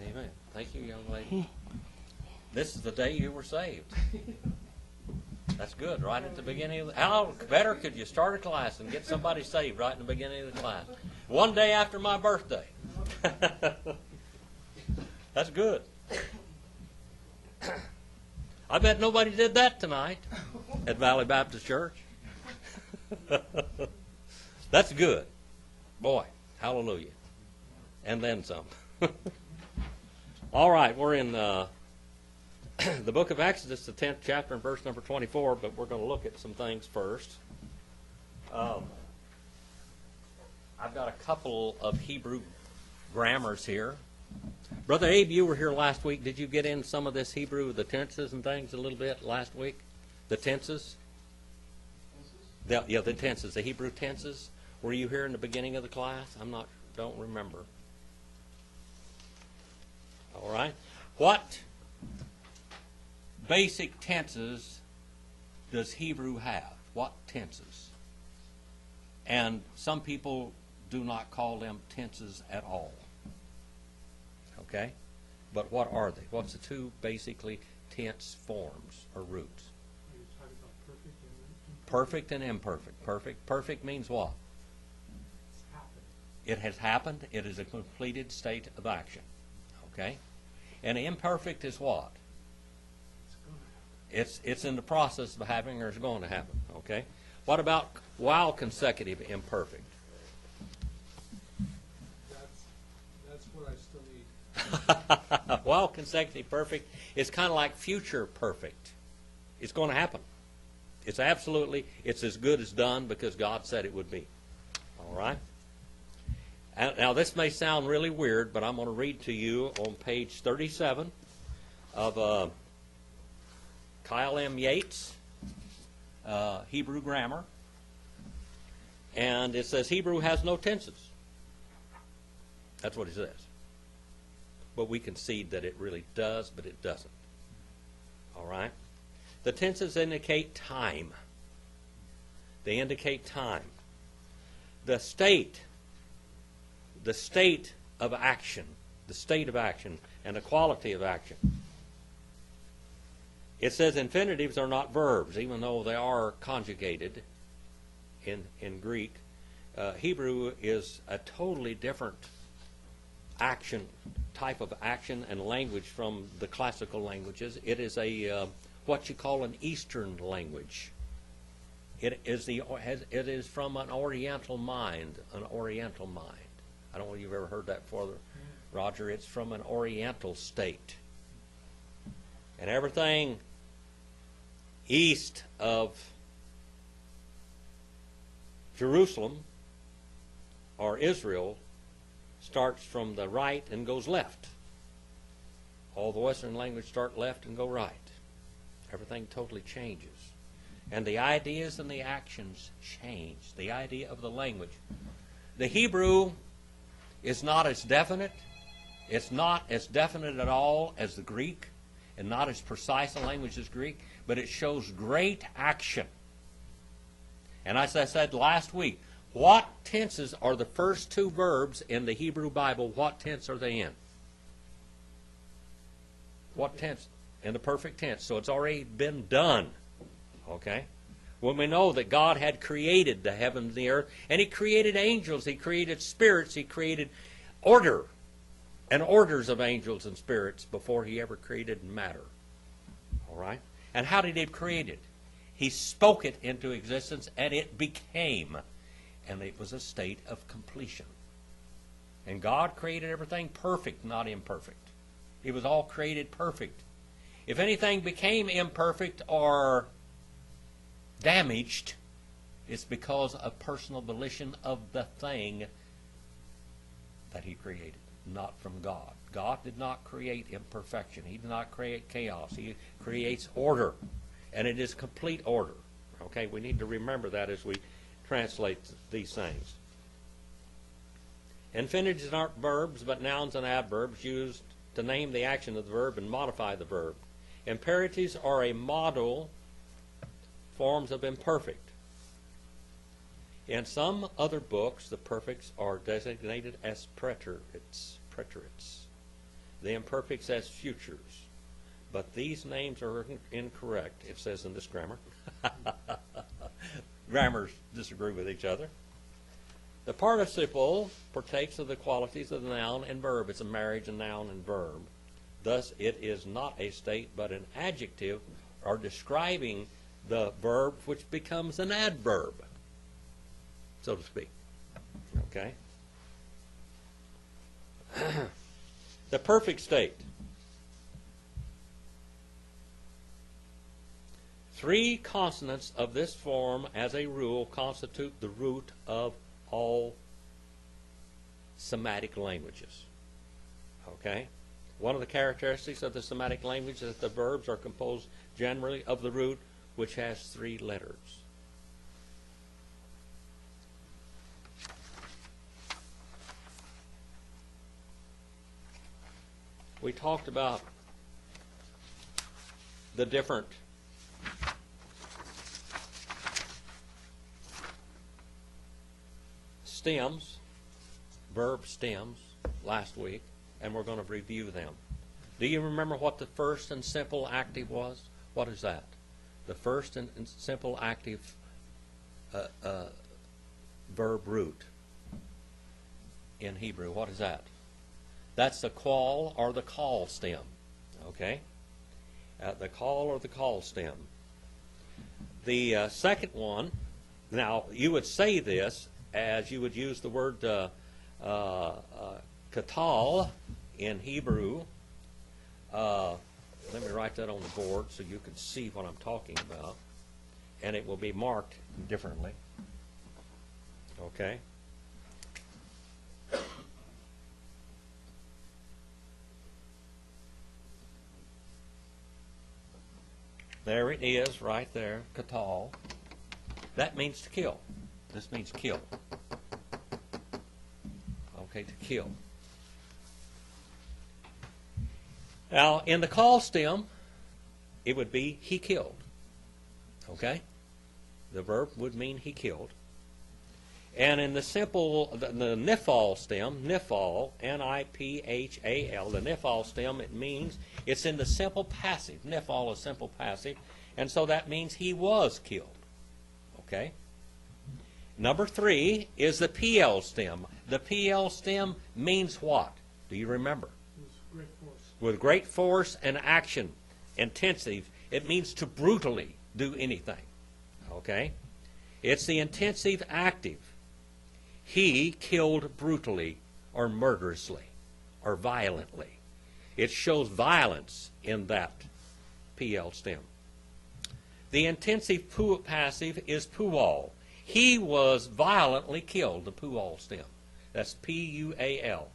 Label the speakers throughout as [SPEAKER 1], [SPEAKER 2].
[SPEAKER 1] Amen. Thank you, young lady. This is the day you were saved. That's good, right at the beginning of the... How better could you start a class and get somebody saved right in the beginning of the class? One day after my birthday. That's good. I bet nobody did that tonight at Valley Baptist Church. That's good. Boy, hallelujah. And then some. All right, we're in the book of Exodus, the 10th chapter and verse number 24, but we're going to look at some things first. I've got a couple of Hebrew grammars here. Brother Abe, you were here last week. Did you get in some of this Hebrew, the tenses and things a little bit last week? The tenses? The tenses, the Hebrew tenses. Were you here in the beginning of the class? Don't remember. All right. What basic tenses does Hebrew have? What tenses? And some people do not call them tenses at all. Okay? But what are they? What's the two basically tense forms or roots?
[SPEAKER 2] Are you talking about
[SPEAKER 1] Perfect and imperfect. Perfect means what?
[SPEAKER 2] It's happened.
[SPEAKER 1] It has happened. It is a completed state of action. Okay? And imperfect is what?
[SPEAKER 2] It's going to happen.
[SPEAKER 1] It's in the process of having or is going to happen. Okay? What about while consecutive imperfect?
[SPEAKER 2] That's what I still need.
[SPEAKER 1] While consecutive perfect is kind of like future perfect. It's going to happen. It's as good as done because God said it would be. All right? Now, this may sound really weird, but I'm going to read to you on page 37 of Kyle M. Yates' Hebrew grammar. And it says Hebrew has no tenses. That's what it says. But we concede that it really does, but it doesn't. All right? The tenses indicate time. They indicate time. The state of action, and the quality of action. It says infinitives are not verbs, even though they are conjugated in Greek. Hebrew is a totally different type of action and language from the classical languages. It is what you call an Eastern language. It is from an Oriental mind. I don't know if you've ever heard that before, Roger. It's from an Oriental state. And everything east of Jerusalem or Israel starts from the right and goes left. All the Western languages start left and go right. Everything totally changes. And the ideas and the actions change. The idea of the language. The Hebrew is not as definite. It's not as definite at all as the Greek, and not as precise a language as Greek, but it shows great action. And as I said last week, what tenses are the first two verbs in the Hebrew Bible? What tense are they in? What tense? In the perfect tense. So it's already been done. Okay? When we know that God had created the heavens and the earth, and He created angels, He created spirits, He created order and orders of angels and spirits before He ever created matter. All right? And how did He create it? He spoke it into existence, and it became. And it was a state of completion. And God created everything perfect, not imperfect. It was all created perfect. If anything became imperfect or damaged, it's because of personal volition of the thing that He created, not from God. God did not create imperfection. He did not create chaos. He creates order, and it is complete order. Okay, we need to remember that as we translate these things. Infinitives aren't verbs, but nouns and adverbs used to name the action of the verb and modify the verb. Imperatives are a model forms of imperfect. In some other books, the perfects are designated as preterites. the imperfects as futures. But these names are incorrect, it says in this grammar. Grammars disagree with each other. The participle partakes of the qualities of the noun and verb. It's a marriage of noun and verb. Thus, it is not a state, but an adjective, or describing the verb, which becomes an adverb, so to speak. Okay? The perfect state. 3 consonants of this form, as a rule, constitute the root of all Semitic languages. Okay? One of the characteristics of the Semitic language is that the verbs are composed generally of the root, which has 3 letters. We talked about the different stems, verb stems, last week, and we're going to review them. Do you remember what the first and simple active was? What is that? The first and simple active verb root in Hebrew. What is that? That's the qual or the call stem. Okay? The call or the call stem. The second one, now you would say this as you would use the word katal in Hebrew. Let me write that on the board so you can see what I'm talking about. And it will be marked differently. Okay? There it is, right there, katal. That means to kill. This means kill. Okay, to kill. Now, in the call stem, it would be he killed. Okay? The verb would mean he killed. And in the simple, the nifal stem, nifal, N-I-P-H-A-L, the nifal stem, it means it's in the simple passive. Nifal is simple passive. And so that means he was killed. Okay? Number 3 is the PL stem. The PL stem means what? Do you remember?
[SPEAKER 2] With great force.
[SPEAKER 1] With great force and action, intensive. It means to brutally do anything. Okay? It's the intensive active. He killed brutally or murderously or violently. It shows violence in that PL stem. The intensive passive is pual. He was violently killed, the pual stem. That's P-U-A-L.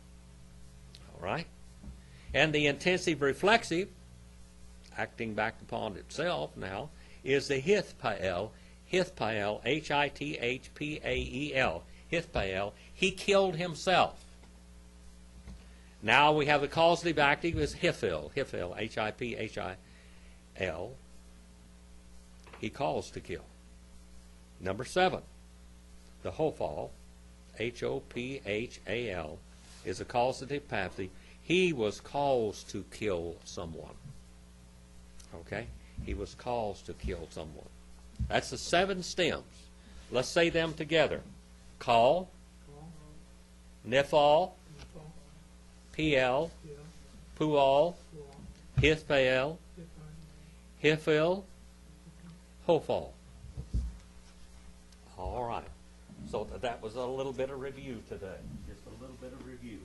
[SPEAKER 1] All right? And the intensive reflexive, acting back upon itself now, is the hithpael. Hithpael, H-I-T-H-P-A-E-L. Hithpael. He killed himself. Now we have the causative active is Hiphil. Hiphil, H-I-P-H-I-L. He calls to kill. Number 7, the Hophal, H-O-P-H-A-L, is a causative passive. He was caused to kill someone. Okay? He was caused to kill someone. That's the 7 stems. Let's say them together. Call, Nifal, PL, Pual, Hithpael, Hiphil, Hophal. All right. So that was a little bit of review today. Just a little bit of review.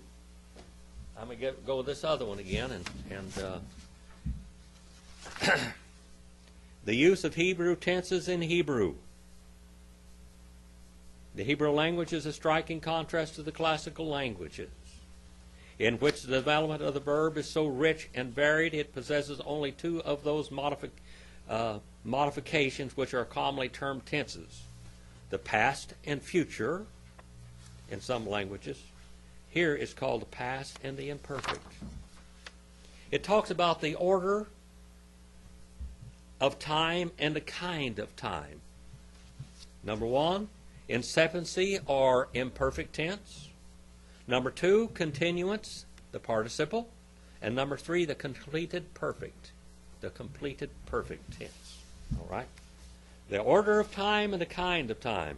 [SPEAKER 1] I'm going to go with this other one again. And the use of Hebrew tenses in Hebrew. The Hebrew language is a striking contrast to the classical languages, in which the development of the verb is so rich and varied it possesses only 2 of those modifications which are commonly termed tenses. The past and future in some languages. Here is called the past and the imperfect. It talks about the order of time and the kind of time. Number 1, incipiency or imperfect tense. Number 2, continuance, the participle. And number 3, the completed perfect. The completed perfect tense. All right? The order of time and the kind of time.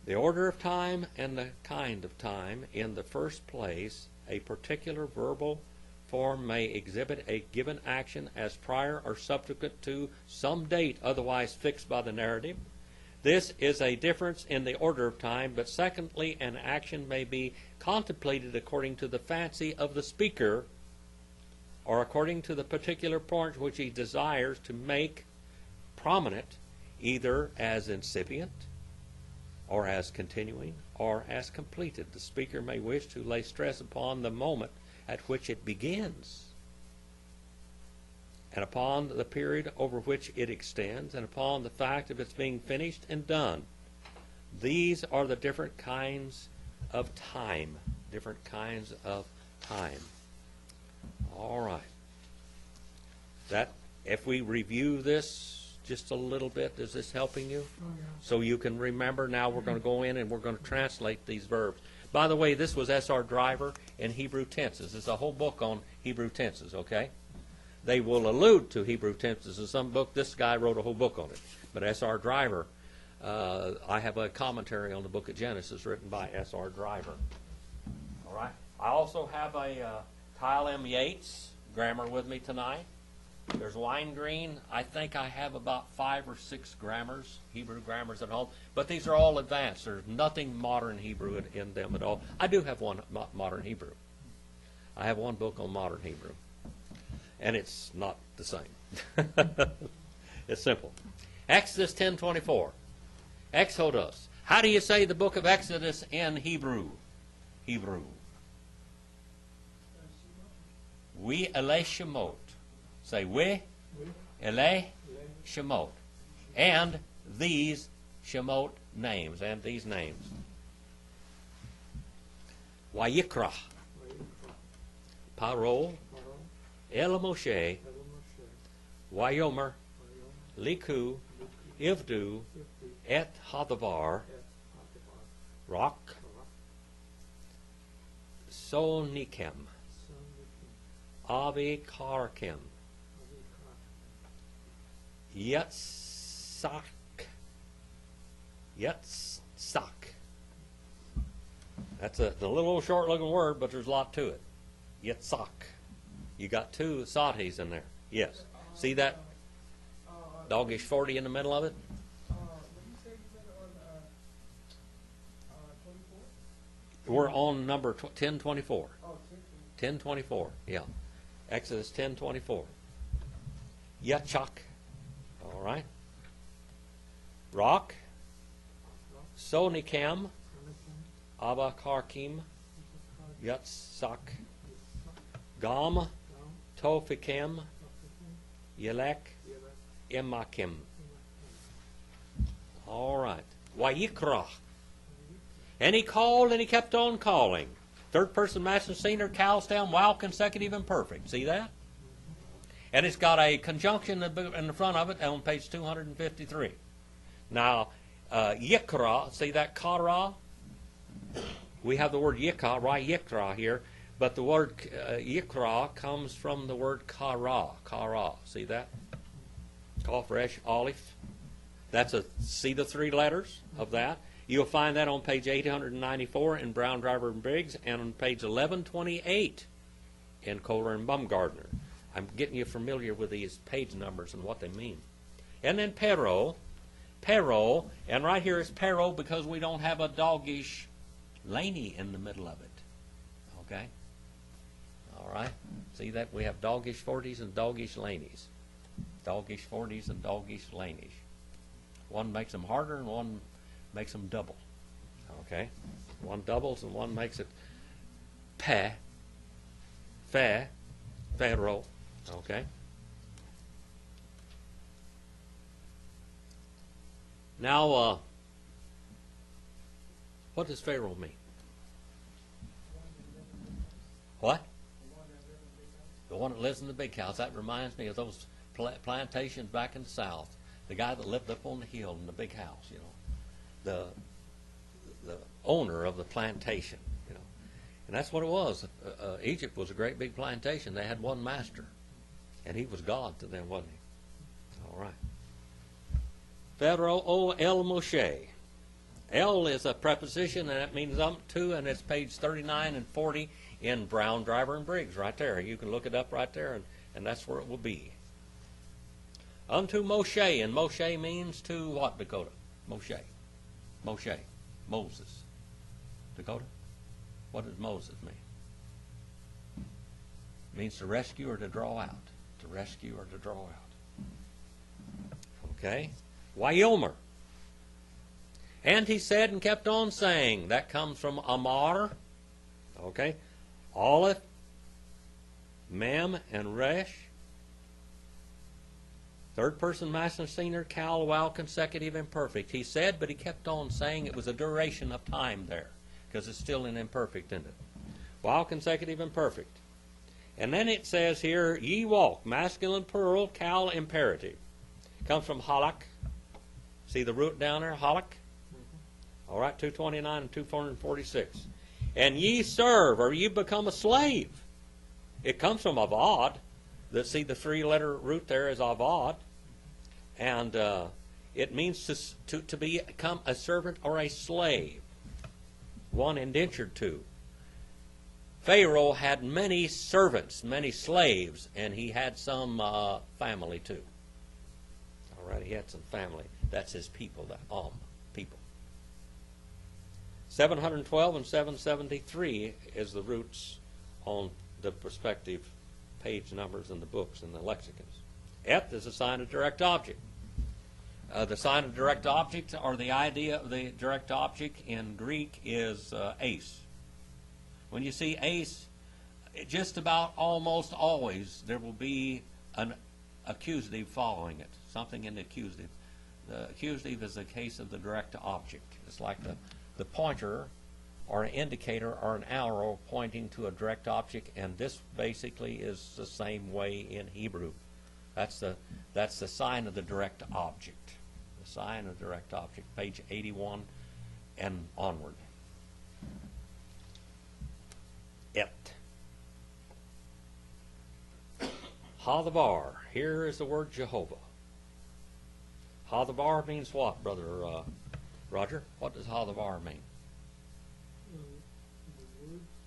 [SPEAKER 1] The order of time and the kind of time. In the first place, a particular verbal form may exhibit a given action as prior or subsequent to some date otherwise fixed by the narrative. This is a difference in the order of time, but secondly, an action may be contemplated according to the fancy of the speaker or according to the particular point which he desires to make prominent, either as incipient or as continuing or as completed. The speaker may wish to lay stress upon the moment at which it begins, and upon the period over which it extends, and upon the fact of its being finished and done. These are the different kinds of time. Different kinds of time. All right. That, if we review this just a little bit, is this helping you?
[SPEAKER 2] Oh, yeah.
[SPEAKER 1] So you can remember. Now we're going to go in and we're going to translate these verbs. By the way, this was S.R. Driver in Hebrew tenses. There's a whole book on Hebrew tenses, okay? They will allude to Hebrew tenses in some book. This guy wrote a whole book on it. But S.R. Driver, I have a commentary on the book of Genesis written by S.R. Driver. All right. I also have a Kyle M. Yates grammar with me tonight. There's Wine Green. I think I have about 5 or 6 grammars, Hebrew grammars at home. But these are all advanced. There's nothing modern Hebrew in them at all. I do have one modern Hebrew. I have one book on modern Hebrew. And it's not the same. It's simple. Exodus 10:24. Exodus. How do you say the book of Exodus in Hebrew? Hebrew. We ele shemot. Say we ele shemot. And these shemot names. And these names. Wayikra. Paro. El Moshe, Wayomer, Liku, Ivdu, Et Hadavar, Rock, Sonikem, Avi Karkim, Yetzak, Yetzak. That's a little old short-looking word, but there's a lot to it. Yetzak. You got 2 satis in there. Yes. See that doggish 40 in the middle of it?
[SPEAKER 2] What did you say you said on 24?
[SPEAKER 1] We're on number 1024.
[SPEAKER 2] Oh,
[SPEAKER 1] 1024, yeah. Exodus 10:24. Yachak. All right. Rock. Sonikam. Abba Karkim. Yatsak. Gam. Tofikem, Yelek, Emakim. All right. Wayikra. And he called and he kept on calling. Third person masculine singular, cows down, while consecutive and perfect. See that? And it's got a conjunction in the front of it on page 253. Now, Yikra, see that kara? We have the word yikra, right? Yikra here. But the word yikra comes from the word kara. Kara. See that? Kaf, resh, aleph. See the 3 letters of that? You'll find that on page 894 in Brown, Driver, and Briggs, and on page 1128 in Kohler and Baumgartner. I'm getting you familiar with these page numbers and what they mean. And then pero. Pero. And right here is pero because we don't have a doggish laney in the middle of it. Okay? All right. See that? We have doggish 40s and doggish lanies. Doggish 40s and doggish lanies. One makes them harder and one makes them double. Okay? One doubles and one makes it pe, fe, fero. Okay? Now, what does pharaoh mean? What? The one that lives in the big house. That reminds me of those plantations back in the South. The guy that lived up on the hill in the big house, you know. the owner of the plantation, and that's what it was. Egypt was a great big plantation. They had one master, and he was God to them, wasn't he? All right. Pharaoh El Moshe. El is a preposition, and that means to, and it's page 39 and 40 in Brown, Driver, and Briggs right there. You can look it up right there, and that's where it will be. Unto Moshe, and Moshe means to what, Dakota? Moshe. Moses. Dakota? What does Moses mean? It means to rescue or to draw out. To rescue or to draw out. Okay? Wyomer. And he said and kept on saying. That comes from Amar. Okay? Aleph, Mem, and Resh. Third person masculine singular, cal, while consecutive imperfect. He said, but he kept on saying. It was a duration of time there, because it's still in imperfect, isn't it? While consecutive imperfect. And then it says here, ye walk, masculine plural, cal, imperative. Comes from halak. See the root down there, halak? All right, 229 and 246. And ye serve, or ye become a slave. It comes from avad. See the three-letter root there is avad. And it means to become a servant or a slave. One indentured to. Pharaoh had many servants, many slaves, and he had some family too. All right, he had some family. That's his people, the people. 712 and 773 is the roots on the respective page numbers in the books and the lexicons. Et is a sign of direct object. The sign of direct object, or the idea of the direct object in Greek, is ace. When you see ace, just about almost always there will be an accusative following it, something in the accusative. The accusative is a case of the direct object. It's like the pointer or an indicator or an arrow pointing to a direct object, and this basically is the same way in Hebrew. That's the sign of the direct object. The sign of the direct object, page 81 and onward. Et. Hadabar. Here is the word Jehovah. Hadabar means what, Brother Roger? What does Hadabar mean?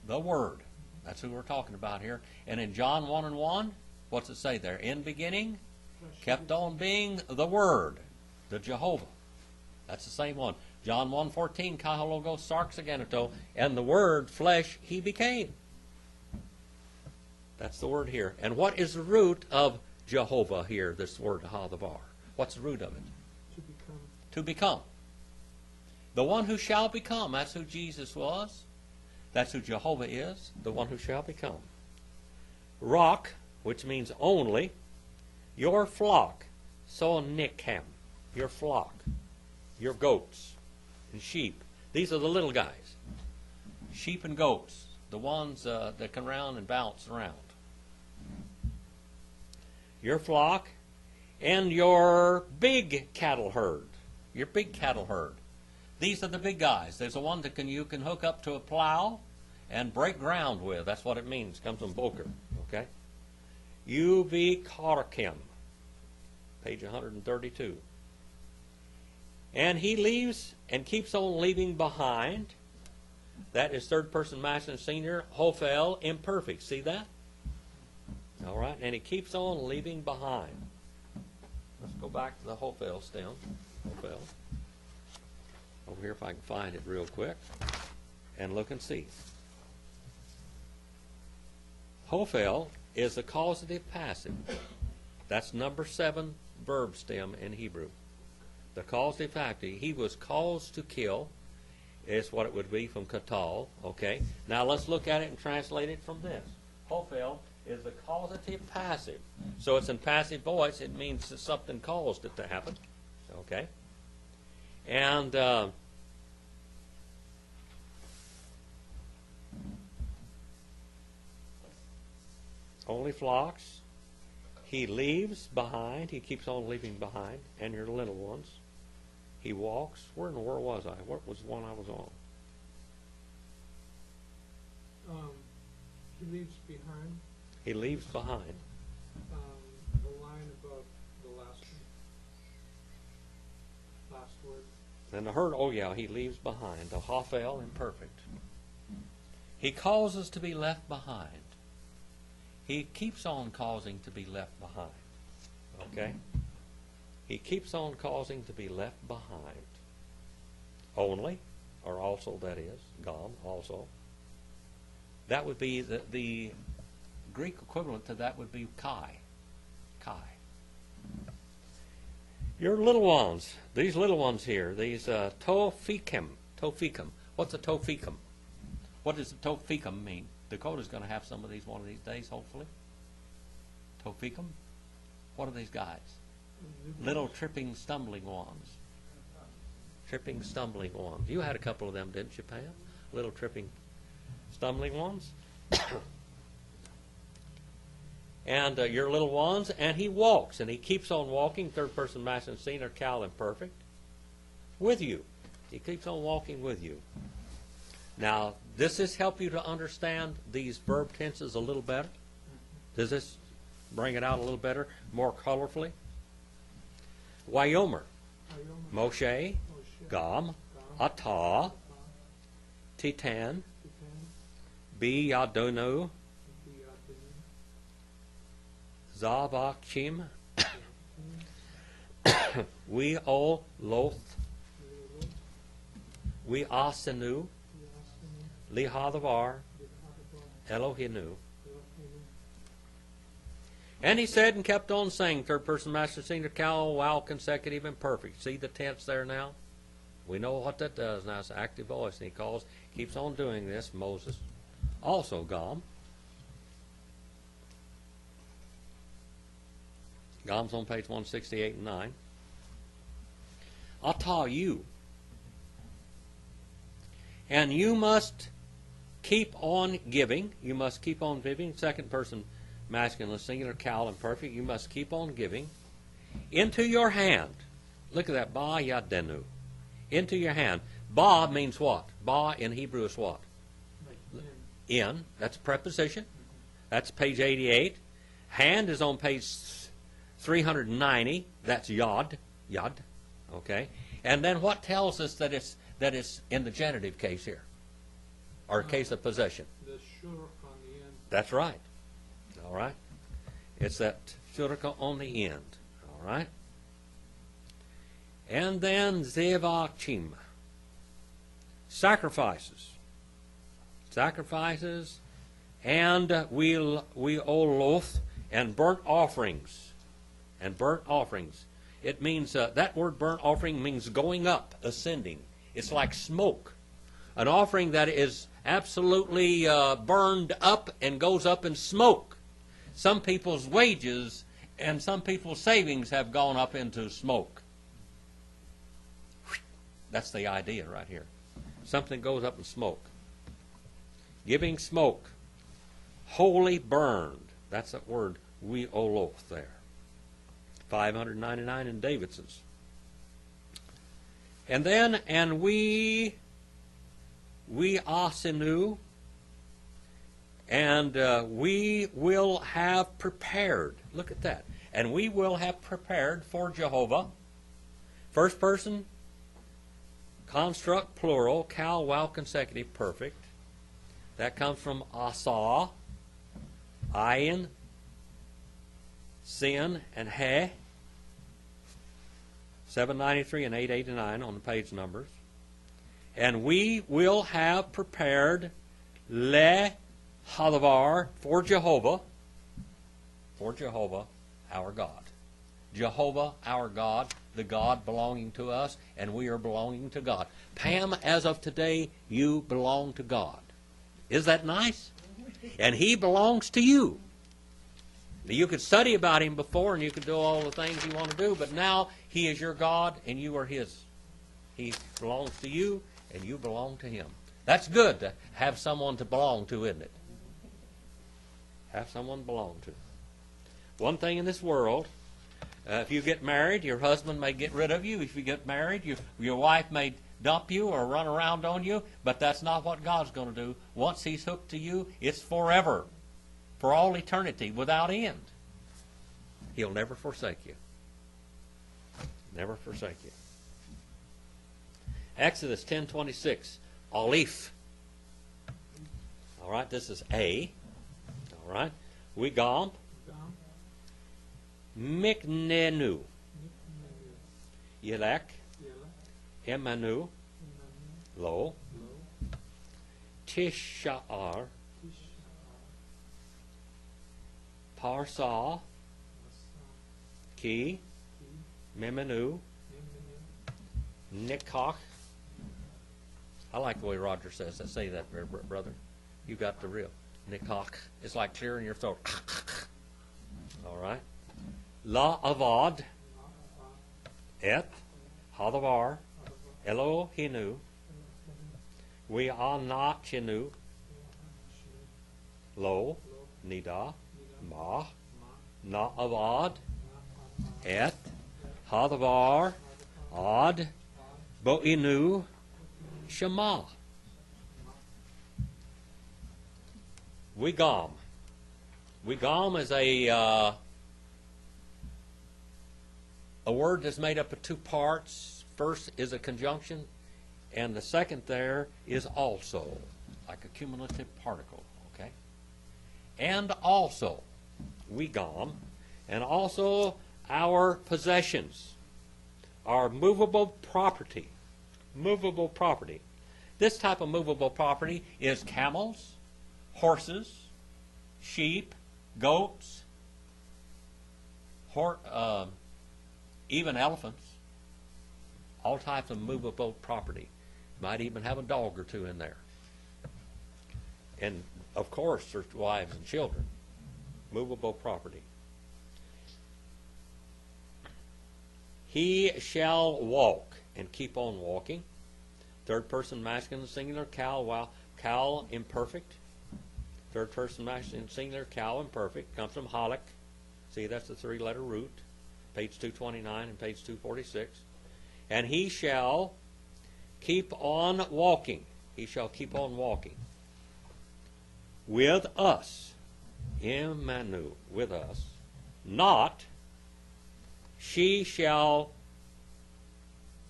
[SPEAKER 1] The Word. That's who we're talking about here. And in John 1 and 1, what's it say there? In beginning, kept on being the Word, the Jehovah. That's the same one. John 1:14, Kai Logos Sarx Agenito, and the Word, flesh, he became. That's the word here. And what is the root of Jehovah here, this word Hadabar? What's the root of it?
[SPEAKER 2] To become.
[SPEAKER 1] To become. The one who shall become, that's who Jesus was. That's who Jehovah is, the one who shall become. Rock, which means only, your flock, so nikham, your flock, your goats and sheep. These are the little guys. Sheep and goats, the ones that can round and bounce around. Your flock and your big cattle herd. Your big cattle herd. These are the big guys. There's the one that you can hook up to a plow and break ground with. That's what it means. It comes from Boker. Okay? UV Karkim. Page 132. And he leaves and keeps on leaving behind. That is third person masculine singular. Hophel, imperfect. See that? All right. And he keeps on leaving behind. Let's go back to the Hophel stem. Hophel. Over here if I can find it real quick. And look and see. Hophel is a causative passive. That's number 7 verb stem in Hebrew. The causative active. He was caused to kill is what it would be from katal. Okay. Now let's look at it and translate it from this. Hophel is a causative passive. So it's in passive voice. It means that something caused it to happen. Okay. And only flocks. He leaves behind. He keeps on leaving behind. And your little ones. He walks. Where in the world was I? What was the one I was on?
[SPEAKER 2] He leaves behind
[SPEAKER 1] He leaves behind.
[SPEAKER 2] the line above the last word.
[SPEAKER 1] And the herd, oh yeah, he leaves behind. The Hophel imperfect. He causes to be left behind. He keeps on causing to be left behind. Okay? He keeps on causing to be left behind. Only, or also, that is, gone, also. That would be the Greek equivalent to that would be Kai. Kai. Your little ones, these little ones here, these Tophikim. What's a Tophikim? What does a Tophikim mean? Dakota's going to have some of these one of these days, hopefully. Tophikim? What are these guys? Little tripping, stumbling ones. Tripping, stumbling ones. You had a couple of them, didn't you, Pam? Little tripping, stumbling ones. And your little ones, and he walks, and he keeps on walking, third person masculine singular, cal imperfect, with you. He keeps on walking with you. Now, does this help you to understand these verb tenses a little better? Does this bring it out a little better, more colorfully? Wayomer, Moshe, Gam, Atah, Titan, Biyadonu, Zavachim, We O Loth, We Asenu, Lihadavar, Elohinu. And he said and kept on saying, third person master singular, cal, wow, consecutive, and perfect. See the tense there now? We know what that does now. It's an active voice. And he keeps on doing this. Moses also Gam. Gam's on page 168 and 9. Atah, you. And you must keep on giving. You must keep on giving. Second person masculine, singular, cal, and perfect. You must keep on giving. Into your hand. Look at that. Ba yadenu. Into your hand. Ba means what? Ba in Hebrew is what? In. That's a preposition. That's page 88. Hand is on page 390. That's yod. Yod. Okay. And then what tells us that it's in the genitive case here? Or case of possession?
[SPEAKER 2] The shur on the end.
[SPEAKER 1] That's right. All right. It's that shuraka on the end. All right. And then zevachim. Sacrifices. Sacrifices. And we oloth. And burnt offerings. And burnt offerings. It means, that word burnt offering means going up, ascending. It's like smoke. An offering that is absolutely burned up and goes up in smoke. Some people's wages and some people's savings have gone up into smoke. That's the idea right here. Something goes up in smoke. Giving smoke. Wholly burned. That's that word, we oloth there. 599 in Davidson's. And then, and we asenu, and we will have prepared. Look at that. And we will have prepared for Jehovah. First person, construct, plural, cal, wow, consecutive, perfect. That comes from asa, ayin, sin, and he. 793 and 889 on the page numbers. And we will have prepared le hadavar for Jehovah, our God. Jehovah, our God, the God belonging to us, and we are belonging to God. Pam, as of today, you belong to God. Is that nice? And He belongs to you. You could study about Him before, and you could do all the things you want to do, but now He is your God, and you are His. He belongs to you, and you belong to Him. That's good to have someone to belong to, isn't it? Have someone to belong to. One thing in this world, If you get married, your husband may get rid of you. If you get married, your wife may dump you or run around on you, but that's not what God's going to do. Once He's hooked to you, it's forever, for all eternity, without end. He'll never forsake you. Never forsake you. Exodus 10:26, Aleph. All right, this is A. All right, we gom. Miknenu, Yelek, Emanu, Lo, Tisha'ar, Parsa, Ki, Memenu, Nikach. I like the way Roger says that. Say that, brother. You got the real. Nikach. It's like clearing your throat. All right. La Avad, Et, Hadavar, Elohinu, We are not Chinu, Lo, Nida, Ma, Na Avad, Et, Hadavar, Ad, Bo'inu, Shema. Wigam. Wigam is a word that's made up of two parts. First is a conjunction, and the second there is also, like a cumulative particle, okay? And also, wigam, and also our possessions, our movable property. Movable property. This type of movable property is camels, horses, sheep, goats, even elephants, all types of movable property. Might even have a dog or two in there. And, of course, there's wives and children. Movable property. He shall walk and keep on walking. Third person masculine singular, cal imperfect. Third person masculine singular, cal imperfect. Comes from halak. See, that's the three-letter root. Page 229 and page 246. And he shall keep on walking. He shall keep on walking. With us. Imanu. With us. Not. She shall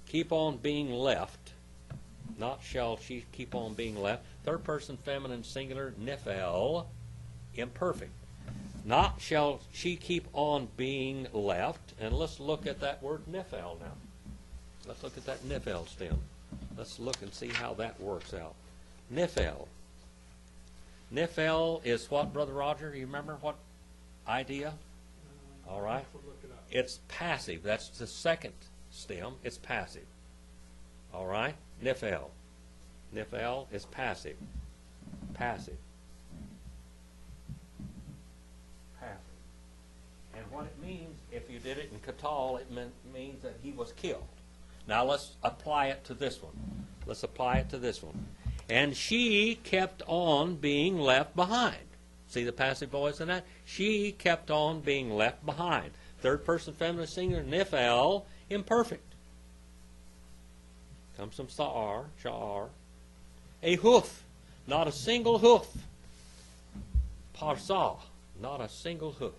[SPEAKER 1] keep on being left. Not shall she keep on being left. Third person feminine singular, nephel, imperfect. Not shall she keep on being left. And let's look at that word nephel now. Let's look at that nephel stem. Let's look and see how that works out. Nephel. Nephel is what, Brother Roger? You remember what idea? All right. It's passive. That's the second stem. It's passive. All right? Nephel. Nephel is passive. Passive. Passive. And what it means, if you did it in Katal, it means that he was killed. Now let's apply it to this one. Let's apply it to this one. And she kept on being left behind. See the passive voice in that? She kept on being left behind. Third person feminine singular, nephel, imperfect. Comes from sha'ar. A hoof, not a single hoof. Parsa, not a single hoof.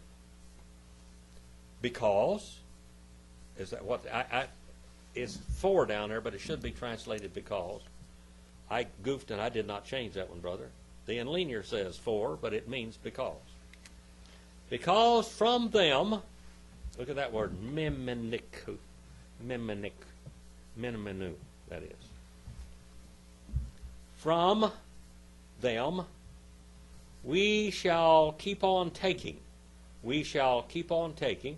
[SPEAKER 1] Because, is that what, it's for down there, but it should be translated because. I goofed and I did not change that one, brother. The Enlinear says for, but it means because. Because from them, look at that word, mimeniku, minimenu, that is. From them, we shall keep on taking. We shall keep on taking.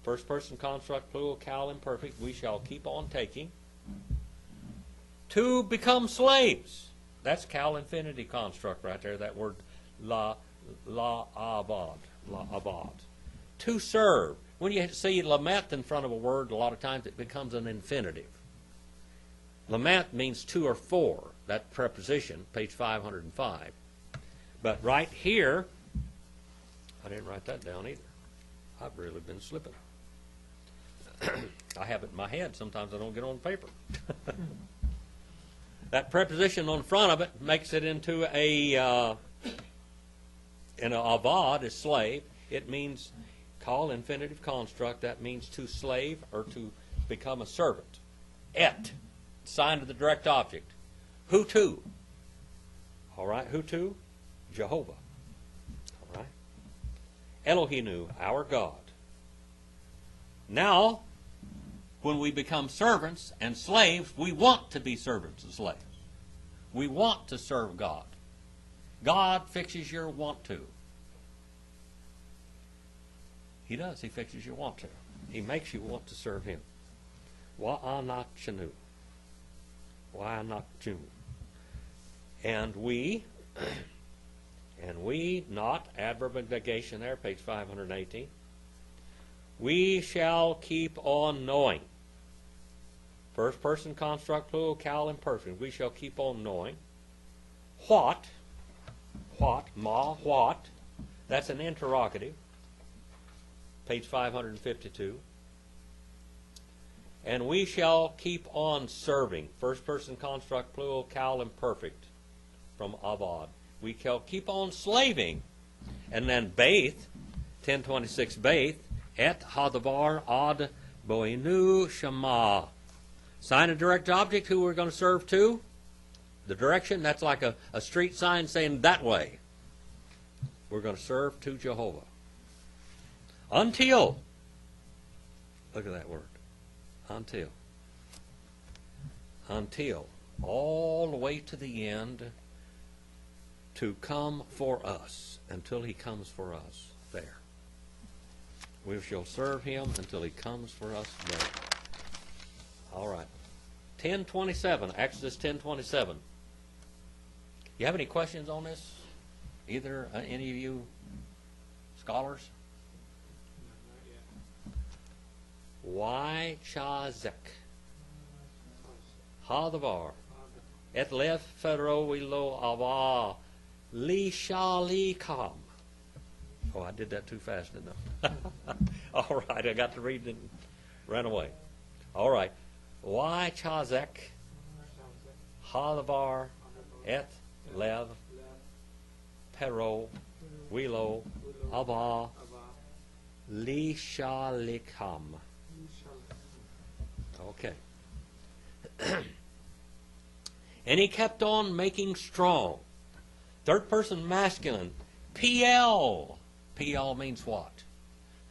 [SPEAKER 1] First person construct, plural, cal, imperfect. We shall keep on taking. To become slaves. That's cal infinity construct right there, that word la abad. To serve. When you see lament in front of a word, a lot of times it becomes an infinitive. Lament means to or for, that preposition, page 505. But right here, I didn't write that down either. I've really been slipping. I have it in my head. Sometimes I don't get on paper. That preposition on front of it makes it into a avad is slave. It means call infinitive construct. That means to slave or to become a servant. Et, sign of the direct object. Who to? All right, who to? Jehovah. All right. Elohinu, our God. Now, when we become servants and slaves, we want to be servants and slaves. We want to serve God. God fixes your want to. He does. He fixes your want to. He makes you want to serve Him. Wa'anachanu. Wa'anachanu. And we, not, adverb of negation there, page 518. We shall keep on knowing. First person construct, plural, cal, imperfect. We shall keep on knowing. What, what, that's an interrogative. Page 552. And we shall keep on serving. First person construct, plural, cal, imperfect. From avad. We shall keep on slaving. And then baith, 1026 baith, et hadavar ad boinu shema. Sign a direct object, who we're going to serve to. The direction, that's like a street sign saying that way. We're going to serve to Jehovah. Until. Look at that word. Until. Until. All the way to the end. To come for us. Until He comes for us. There. We shall serve Him until He comes for us there. All right. 10:27, Exodus 10:27. You have any questions on this? Either any of you scholars? Why chazek? Hadavar. Et lef fero wilo ava li shalikam. Oh, I did that too fast, didn't I? All right, I got to read it and ran away. All right. Why chazek? Hadavar. Et lev pero wilo ava li shalikam. Okay. And he kept on making strong. Third person masculine. PL. PL means what?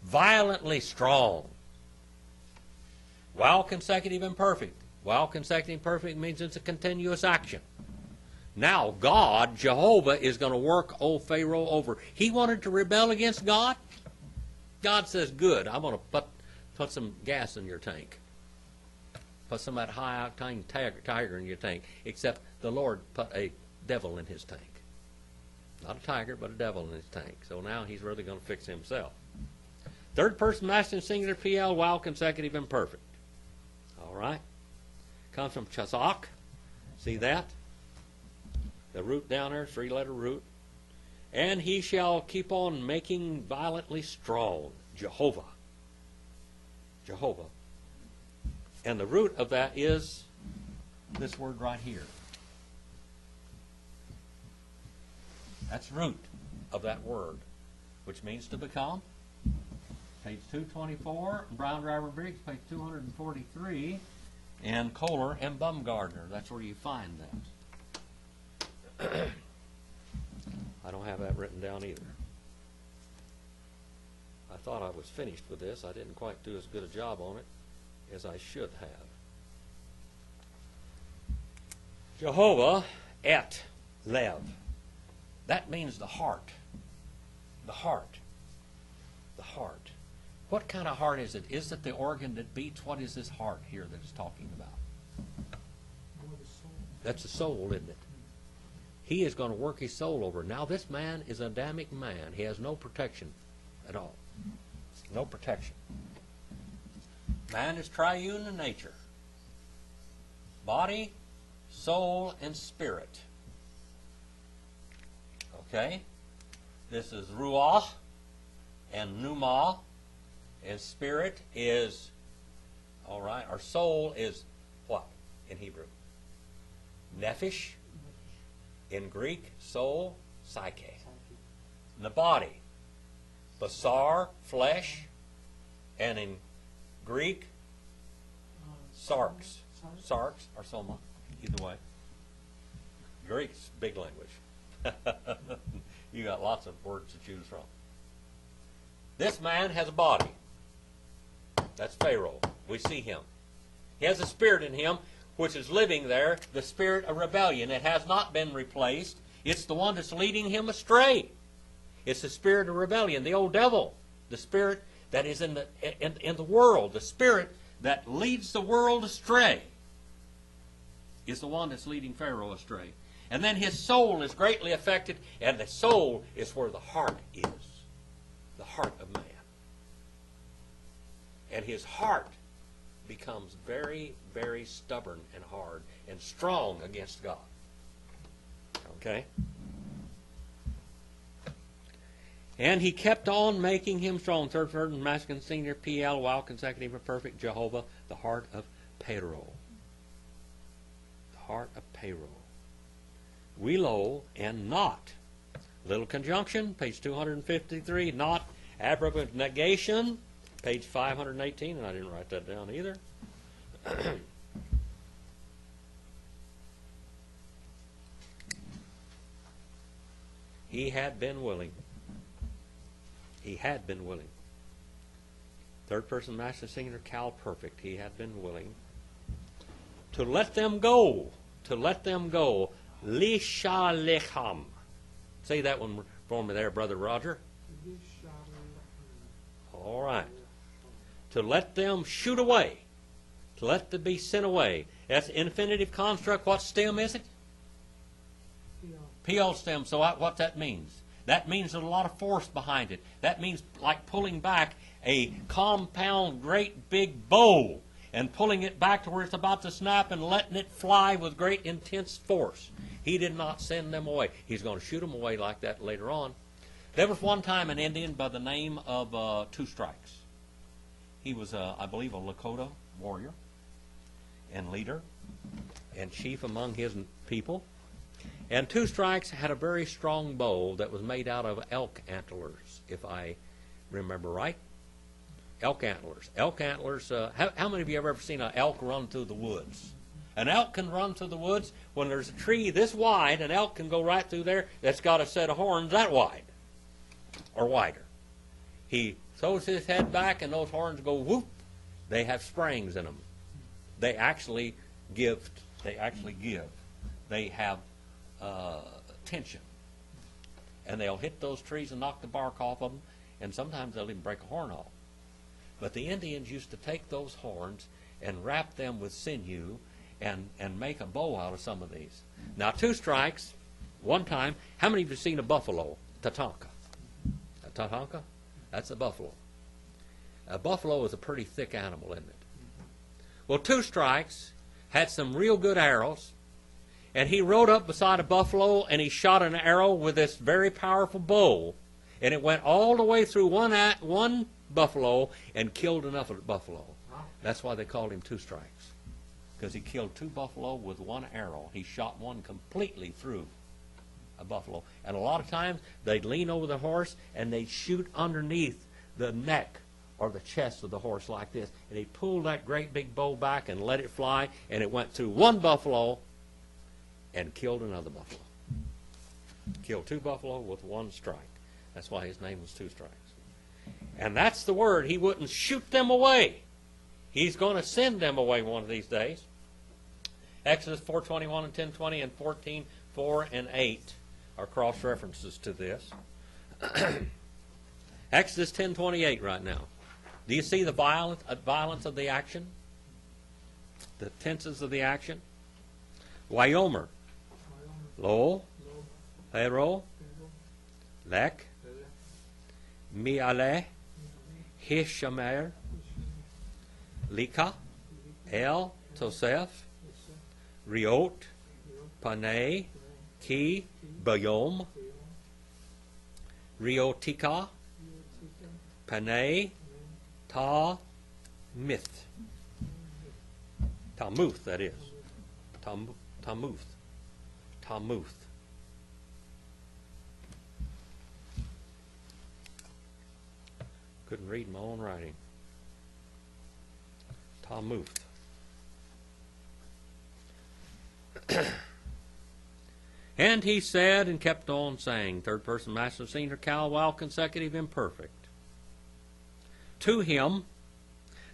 [SPEAKER 1] Violently strong. While consecutive imperfect. While consecutive imperfect means it's a continuous action. Now God, Jehovah, is going to work old Pharaoh over. He wanted to rebel against God. God says, good, I'm going to put some gas in your tank. Put some of that high-octane tiger in your tank. Except the Lord put a devil in his tank. Not a tiger, but a devil in his tank. So now he's really going to fix himself. Third person masculine singular PL, while consecutive imperfect. All right. Comes from chazak. See that? The root down there, three-letter root. And he shall keep on making violently strong. Jehovah. Jehovah. And the root of that is this word right here. That's root of that word, which means to become. Page 224, Brown Driver Briggs, page 243, and Kohler and Bumgardner. That's where you find that. I don't have that written down either. I thought I was finished with this. I didn't quite do as good a job on it as I should have. Jehovah et lev. That means the heart. The heart. The heart. What kind of heart is it? Is it the organ that beats? What is this heart here that it's talking about? That's the soul, isn't it? He is going to work his soul over. Now this man is an Adamic man. He has no protection at all. No protection. Man is triune in nature. Body, soul, and spirit. Okay? This is Ruach and Pneuma. His spirit is All right. Our soul is what in Hebrew? Nephesh. In Greek, soul, psyche. The body, basar, flesh, and in Greek, sarx. Sarx or soma, either way. Greek's big language. You got lots of words to choose from. This man has a body. That's Pharaoh. We see him. He has a spirit in him which is living there, the spirit of rebellion. It has not been replaced. It's the one that's leading him astray. It's the spirit of rebellion, the old devil, the spirit that is in the world, the spirit that leads the world astray is the one that's leading Pharaoh astray. And then his soul is greatly affected, and the soul is where the heart is, the heart of man. And his heart becomes very, very stubborn and hard and strong against God. Okay? And he kept on making him strong. Third person, masculine, singular, PL, while consecutive, and perfect, Jehovah, the heart of Pharaoh. The heart of Pharaoh. Welo and not. Little conjunction, page 253, not adverb negation, page 518, and I didn't write that down either. He had been willing. He had been willing. Third person masculine singular cal perfect. He had been willing to let them go. To let them go. Lishalecham. Say that one for me there, Brother Roger. All right. To let them shoot away. To let them be sent away. That's infinitive construct. What stem is it? PL stem. So what that means? That means there's a lot of force behind it. That means like pulling back a compound, great big bow and pulling it back to where it's about to snap and letting it fly with great intense force. He did not send them away. He's going to shoot them away like that later on. There was one time an Indian by the name of Two Strikes. He was, I believe, a Lakota warrior and leader and chief among his people. And Two Strikes had a very strong bow that was made out of elk antlers, if I remember right. Elk antlers. Elk antlers, how many of you have ever seen an elk run through the woods? An elk can run through the woods. When there's a tree this wide, an elk can go right through there. That's got a set of horns that wide or wider. He throws his head back and those horns go whoop. They have springs in them. They actually give. They have tension. And they'll hit those trees and knock the bark off of them, and sometimes they'll even break a horn off. But the Indians used to take those horns and wrap them with sinew and make a bow out of some of these. Now, Two Strikes, one time, how many of you have seen a buffalo? Tatanka. A tatanka? That's a buffalo. A buffalo is a pretty thick animal, isn't it? Well, Two Strikes had some real good arrows, and he rode up beside a buffalo and he shot an arrow with this very powerful bow, and it went all the way through one buffalo and killed enough of the buffalo. That's why they called him Two Strikes, because he killed two buffalo with one arrow. He shot one completely through a buffalo. And a lot of times they'd lean over the horse and they'd shoot underneath the neck or the chest of the horse like this, and he'd pull that great big bow back and let it fly, and it went through one buffalo and killed another buffalo. Killed two buffalo with one strike. That's why his name was Two Strikes. And that's the word. He wouldn't shoot them away. He's going to send them away one of these days. Exodus 4:21 and 10:20 and 14:4 and 8 are cross references to this. Exodus 10:28 right now. Do you see the violence of the action? The tenses of the action? Wyomer. Lo. Hero. Lek. Mi'aleh. Hishamer. Lika. El. Tosef. Riot. Panei. Ki. Bayom. Riotika. Panei. Ta. Mith. Talmuth, that is. Talmuth. Talmuth. Couldn't read my own writing. Talmuth. And he said and kept on saying, third person masculine singular, cal, while consecutive imperfect. To him,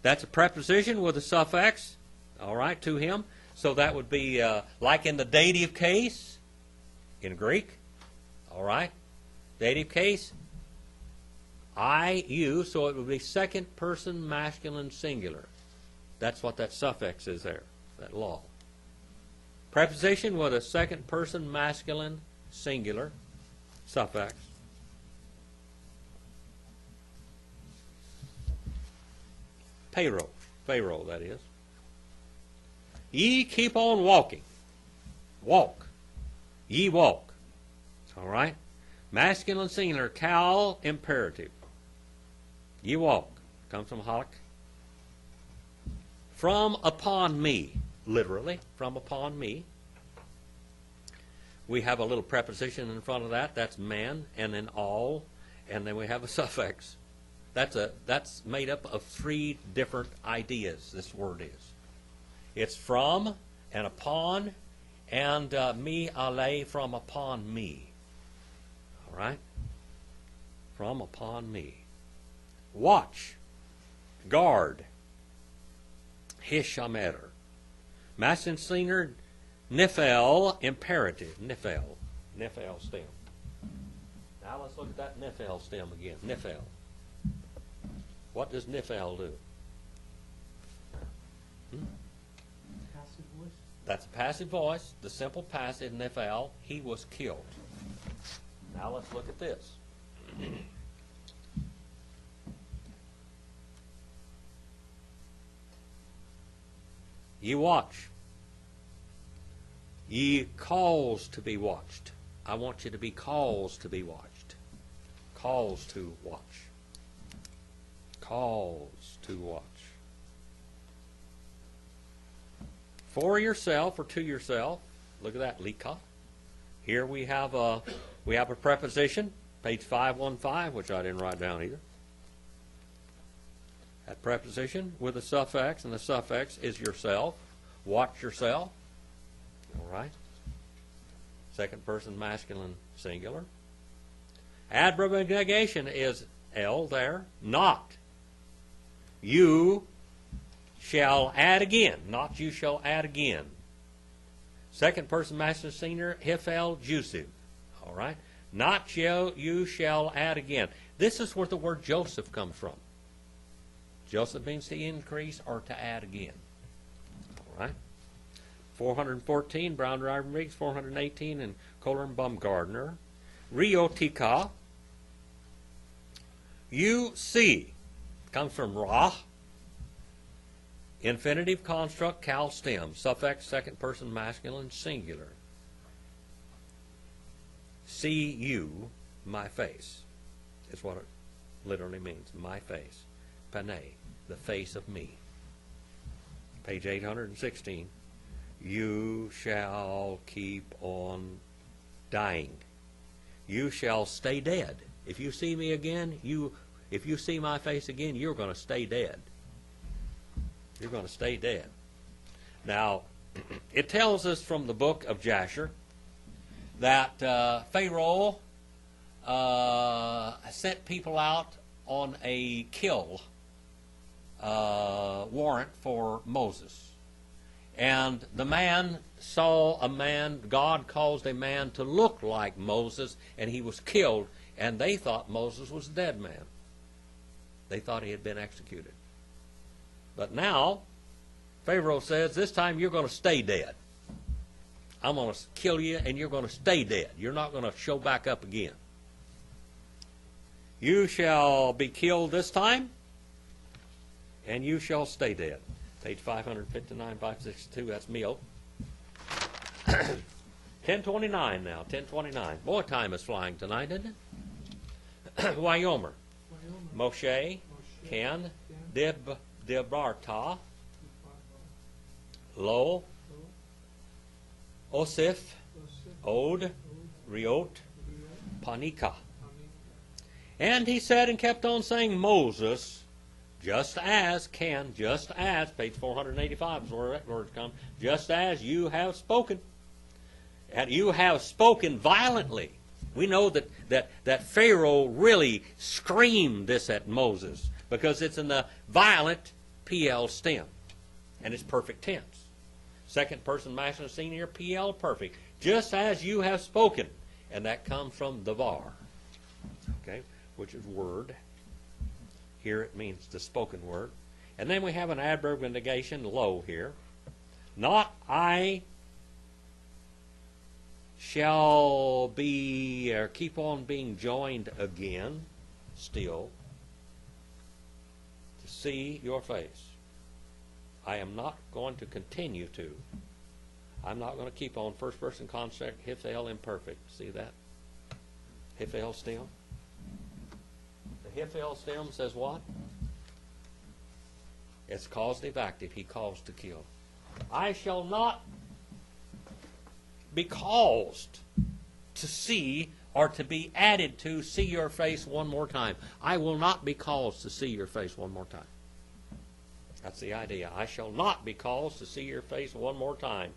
[SPEAKER 1] that's a preposition with a suffix, all right, to him. So that would be like in the dative case in Greek, all right, dative case, I, you, so it would be second person masculine singular. That's what that suffix is there, that law. Preposition with a second person masculine singular suffix. Pharaoh, that is. Ye keep on walking. Walk. Ye walk. All right? Masculine singular, cal, imperative. Ye walk. Comes from halak. From upon me. Literally, from upon me. We have a little preposition in front of that. That's man, and then all, and then we have a suffix. That's made up of three different ideas, this word is. It's from and upon, and me ale, from upon me. All right? From upon me. Watch. Guard. Hishamer. Masculine singular, nifel, imperative. Nifel stem. Now let's look at that nifel stem again. Nifel. What does nifel do?
[SPEAKER 2] Passive voice.
[SPEAKER 1] That's a passive voice. The simple passive nifel. He was killed. Now let's look at this. Ye watch. Ye calls to be watched. I want you to be calls to be watched. Calls to watch. Calls to watch. For yourself or to yourself. Look at that, lika. Here we have a preposition, page 515, which I didn't write down either. That preposition with a suffix, and the suffix is yourself. Watch yourself. All right. Second person masculine singular. Adverb of negation is L there. Not. You shall add again. Not you shall add again. Second person masculine singular, hifel jusu. All right. Not you shall add again. This is where the word Joseph comes from. Joseph means to increase or to add again. All right. 414, Brown Driver Riggs, 418, and Kohler and Baumgardner. Riotika. You see. Comes from Ra. Infinitive construct, cal stem. Suffix, second person masculine, singular. See you, my face. Is what it literally means. My face. Panay, the face of me. Page 816. You shall keep on dying. You shall stay dead. If you see me again, if you see my face again, you're going to stay dead. You're going to stay dead. Now, it tells us from the book of Jasher that Pharaoh sent people out on a kill warrant for Moses. And the man saw a man, God caused a man to look like Moses, and he was killed, and they thought Moses was a dead man. They thought he had been executed. But now, Pharaoh says, this time you're going to stay dead. I'm going to kill you, and you're going to stay dead. You're not going to show back up again. You shall be killed this time, and you shall stay dead. Page 559, 562, that's Mio. 1029 now, 1029. Boy, time is flying tonight, isn't it? Wyomer. Moshe, Ken, Debarta, Lo, Osif, Od, Riot, Panika. And he said and kept on saying, Moses, just as, page 485 is where that word comes, just as you have spoken. And you have spoken violently. We know that Pharaoh really screamed this at Moses because it's in the violent PL stem. And it's perfect tense. Second person masculine singular PL perfect. Just as you have spoken. And that comes from the var. Okay, which is word. Here it means the spoken word. And then we have an adverb of negation, lo, here. Not I shall be, or keep on being joined again, still, to see your face. I am not going to continue to. I'm not going to keep on first person construct, hifel imperfect. See that? Hifel stem. The hifel stem says what? It's causative active. He caused to kill. I shall not be caused to see or to be added to see your face one more time. I will not be caused to see your face one more time. That's the idea. I shall not be caused to see your face one more time.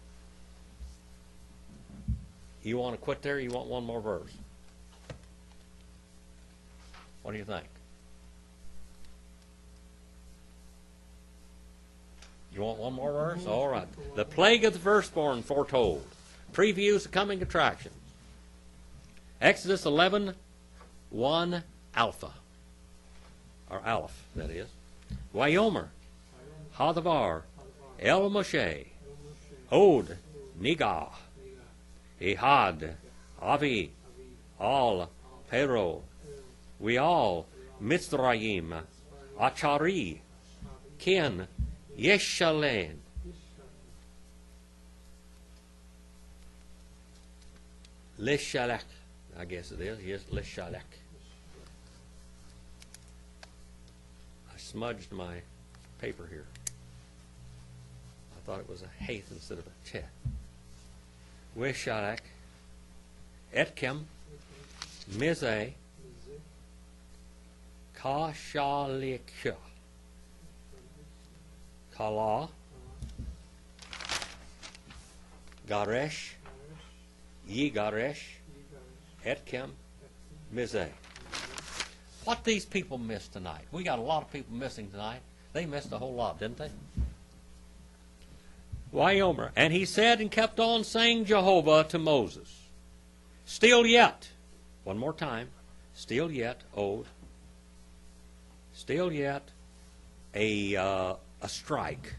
[SPEAKER 1] You want to quit there? You want one more verse? What do you think? You want one more verse? All right. The plague of the firstborn foretold. Previews the coming attractions. Exodus 11:1 alpha. Or aleph, that is. Wayomer, Hadavar, El Moshe, Od, Nigah, Ehad, Avi, Al, Pero, Weal, Mitzrayim, Achari, Ken, Yeshalen. Lishalek, I guess it is. Yes, Lishalek. I smudged my paper here. I thought it was a haith instead of a chet. Wishalek, Etkem, Mize, Kashalikya, Kala, Garesh, Yigaresh, Etkem, Mize. What these people missed tonight? We got a lot of people missing tonight. They missed a whole lot, didn't they? Wyomer. And he said and kept on saying Jehovah to Moses. Still yet. One more time. Still yet, Od. Still yet, a strike.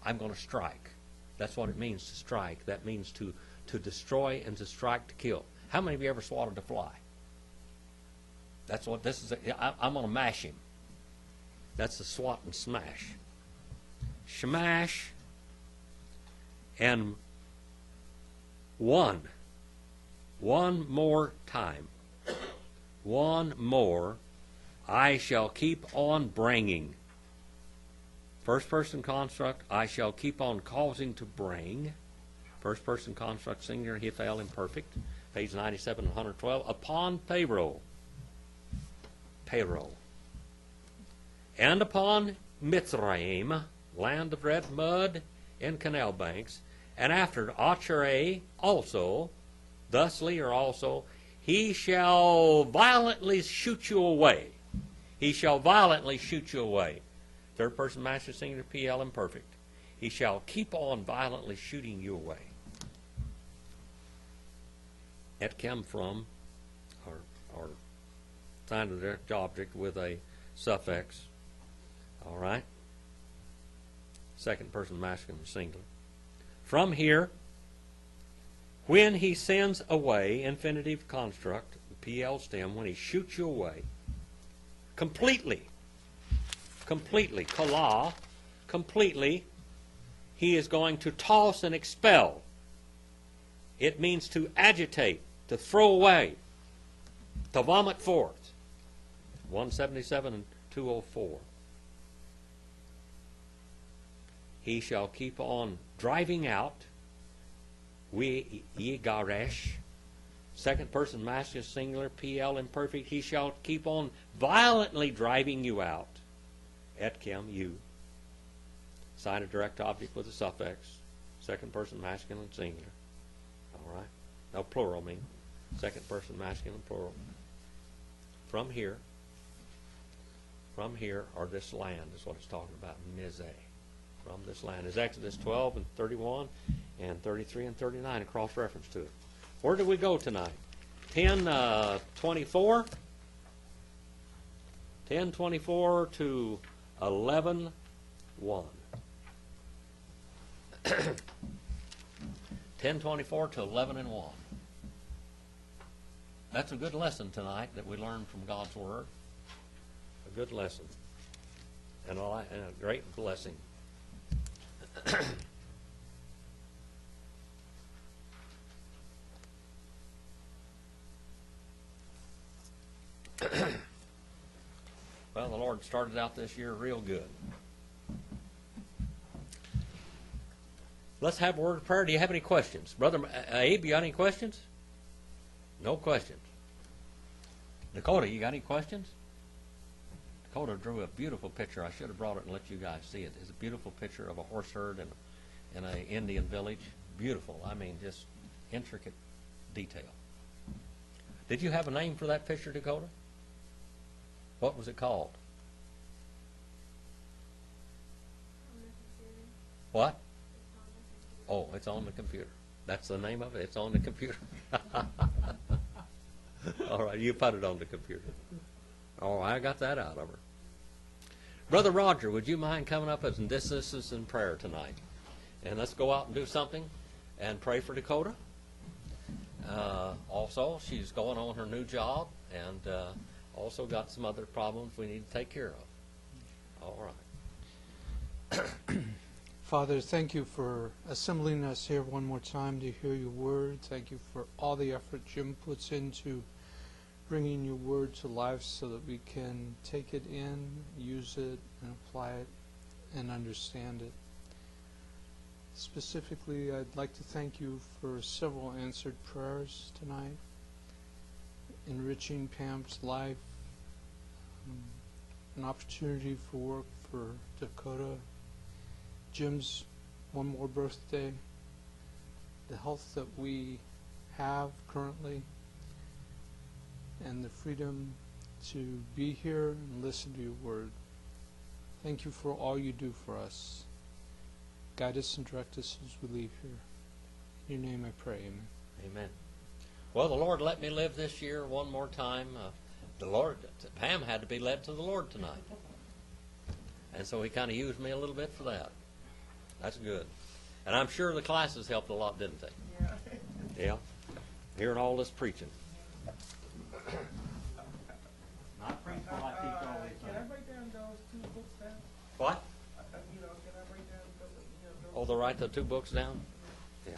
[SPEAKER 1] I'm going to strike. That's what it means to strike. That means to destroy and to strike, to kill. How many of you ever swatted a fly? That's what this is. I'm going to mash him. That's the swat and smash. Shmash and one more time. One more I shall keep on bringing. First person construct, I shall keep on causing to bring. First person construct singular, hifel imperfect, page 97 and 112, upon Pharaoh, and upon Mitzrayim, land of red mud and canal banks, and after Achere also, thusly or also, he shall violently shoot you away. He shall violently shoot you away. Third person master singular, PL imperfect. He shall keep on violently shooting you away. It came from, or signed to their object with a suffix. All right. Second person masculine singular. From here, when he sends away, infinitive construct, PL stem, when he shoots you away, completely, kala, completely, he is going to toss and expel. It means to agitate, to throw away, to vomit forth. 177 and 204. he shall keep on driving out. We ye garesh. Second person masculine singular, PL imperfect. He shall keep on violently driving you out. Etkem, you. Sign a direct object with a suffix. Second person masculine singular. All right. No, plural mean. Second person masculine plural. From here, or this land is what it's talking about. Mizeh. From this land is Exodus 12 and 31 and 33 and 39, a cross reference to it. Where did we go tonight? 10:24. 10:24 to 11:1. 10:24 to 11:1. That's a good lesson tonight that we learned from God's Word. A good lesson. And a great blessing. Well, the Lord started out this year real good. Let's have a word of prayer. Do you have any questions? Brother Abe, you got any questions? No questions. Dakota, you got any questions? Dakota drew a beautiful picture. I should have brought it and let you guys see it. It's a beautiful picture of a horse herd in an Indian village. Beautiful. I mean, just intricate detail. Did you have a name for that picture, Dakota? What was it called? What? Oh, it's on the computer. That's the name of it? It's on the computer. All right, you put it on the computer. Oh, I got that out of her. Brother Roger, would you mind coming up and assist us in prayer tonight? And let's go out and do something and pray for Dakota. Also, she's going on her new job and also got some other problems we need to take care of. All right.
[SPEAKER 2] Father, thank you for assembling us here one more time to hear your word. Thank you for all the effort Jim puts into bringing your word to life so that we can take it in, use it, and apply it, and understand it. Specifically, I'd like to thank you for several answered prayers tonight, enriching Pam's life, an opportunity for work for Dakota, Jim's one more birthday, the health that we have currently, and the freedom to be here and listen to your word. Thank you for all you do for us. Guide us and direct us as we leave here. In your name I pray, amen.
[SPEAKER 1] Amen. Well, the Lord let me live this year one more time. Pam had to be led to the Lord tonight. And so he kind of used me a little bit for that. That's good. And I'm sure the classes helped a lot, didn't they?
[SPEAKER 3] Yeah.
[SPEAKER 1] Yeah. Hearing all this preaching. Not preaching like I teach all these
[SPEAKER 3] Can I
[SPEAKER 1] things.
[SPEAKER 3] break down those 2 books down?
[SPEAKER 1] What?
[SPEAKER 3] Can I break down those?
[SPEAKER 1] Oh, they'll write the 2 books down? Yeah.